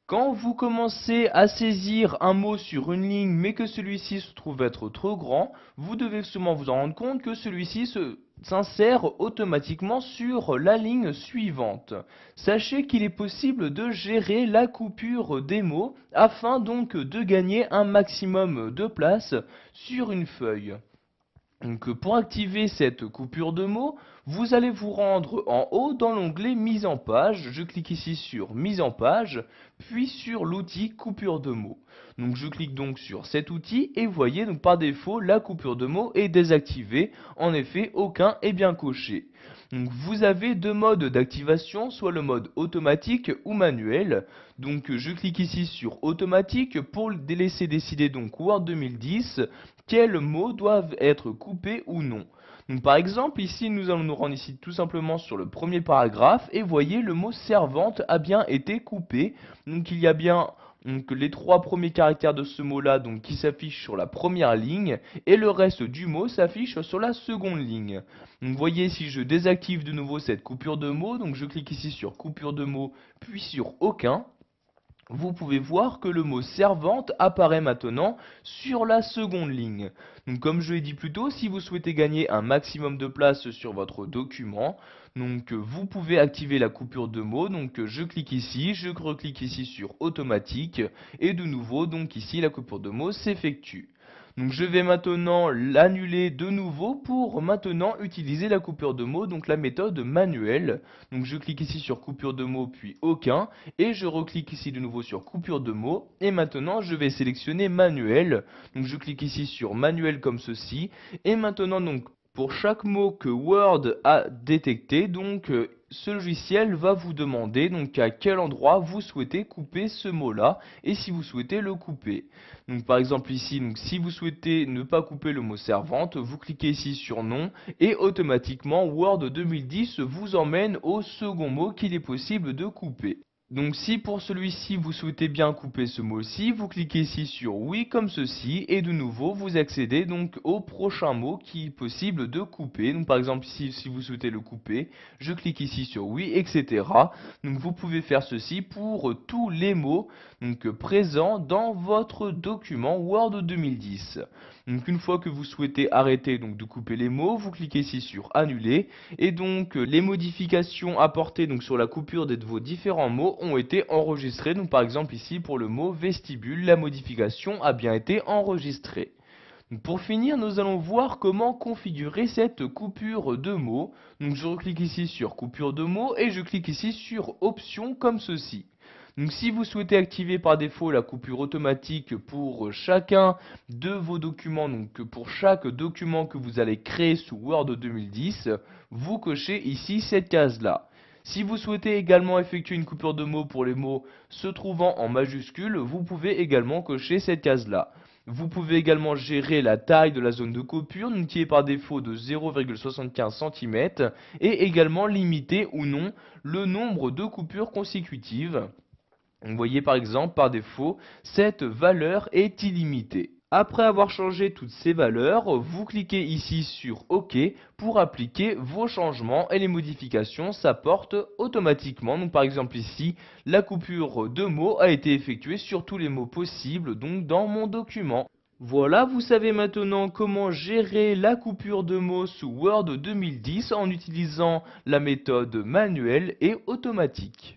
Quand vous commencez à saisir un mot sur une ligne mais que celui-ci se trouve être trop grand, vous devez sûrement vous en rendre compte que celui-ci s'insère automatiquement sur la ligne suivante. Sachez qu'il est possible de gérer la coupure des mots afin donc de gagner un maximum de place sur une feuille. Donc, pour activer cette coupure de mots, vous allez vous rendre en haut dans l'onglet Mise en page. Je clique ici sur Mise en page, puis sur l'outil coupure de mots. Donc je clique donc sur cet outil et vous voyez donc par défaut la coupure de mots est désactivée. En effet, aucun est bien coché. Donc vous avez deux modes d'activation, soit le mode automatique ou manuel. Donc je clique ici sur automatique pour laisser décider donc Word 2010 quels mots doivent être coupés ou non. Donc par exemple ici nous allons nous rendre ici tout simplement sur le premier paragraphe et voyez le mot servante a bien été coupé. Donc il y a bien les trois premiers caractères de ce mot là qui s'affichent sur la première ligne et le reste du mot s'affiche sur la seconde ligne. Donc vous voyez si je désactive de nouveau cette coupure de mots, donc je clique ici sur coupure de mots puis sur aucun. Vous pouvez voir que le mot servante apparaît maintenant sur la seconde ligne. Donc comme je l'ai dit plus tôt, si vous souhaitez gagner un maximum de place sur votre document, vous pouvez activer la coupure de mots. Donc je clique ici, je reclique ici sur automatique et de nouveau donc ici la coupure de mots s'effectue. Donc je vais maintenant l'annuler de nouveau pour maintenant utiliser la coupure de mots, donc la méthode manuelle. Donc je clique ici sur coupure de mots puis aucun et je reclique ici de nouveau sur coupure de mots et maintenant je vais sélectionner manuel. Donc je clique ici sur manuel comme ceci et maintenant donc pour chaque mot que Word a détecté, ce logiciel va vous demander à quel endroit vous souhaitez couper ce mot-là et si vous souhaitez le couper. Donc par exemple ici, si vous souhaitez ne pas couper le mot servante, vous cliquez ici sur non et automatiquement Word 2010 vous emmène au second mot qu'il est possible de couper. Donc si pour celui-ci vous souhaitez bien couper ce mot-ci, vous cliquez ici sur oui comme ceci et de nouveau vous accédez donc au prochain mot qui est possible de couper. Donc par exemple ici si vous souhaitez le couper, je clique ici sur oui etc. Donc vous pouvez faire ceci pour tous les mots présents dans votre document Word 2010. Donc une fois que vous souhaitez arrêter de couper les mots, vous cliquez ici sur annuler et les modifications apportées sur la coupure de vos différents mots ont été enregistrées. Donc par exemple ici pour le mot vestibule, la modification a bien été enregistrée. Pour finir, nous allons voir comment configurer cette coupure de mots. Donc je clique ici sur coupure de mots et je clique ici sur options comme ceci. Donc si vous souhaitez activer par défaut la coupure automatique pour chacun de vos documents, pour chaque document que vous allez créer sous Word 2010, vous cochez ici cette case-là. Si vous souhaitez également effectuer une coupure de mots pour les mots se trouvant en majuscules, vous pouvez également cocher cette case-là. Vous pouvez également gérer la taille de la zone de coupure, qui est par défaut de 0,75 cm, et également limiter ou non le nombre de coupures consécutives. Vous voyez par exemple, par défaut, cette valeur est illimitée. Après avoir changé toutes ces valeurs, vous cliquez ici sur OK pour appliquer vos changements et les modifications s'apportent automatiquement. Donc par exemple ici, la coupure de mots a été effectuée sur tous les mots possibles dans mon document. Voilà, vous savez maintenant comment gérer la coupure de mots sous Word 2010 en utilisant la méthode manuelle et automatique.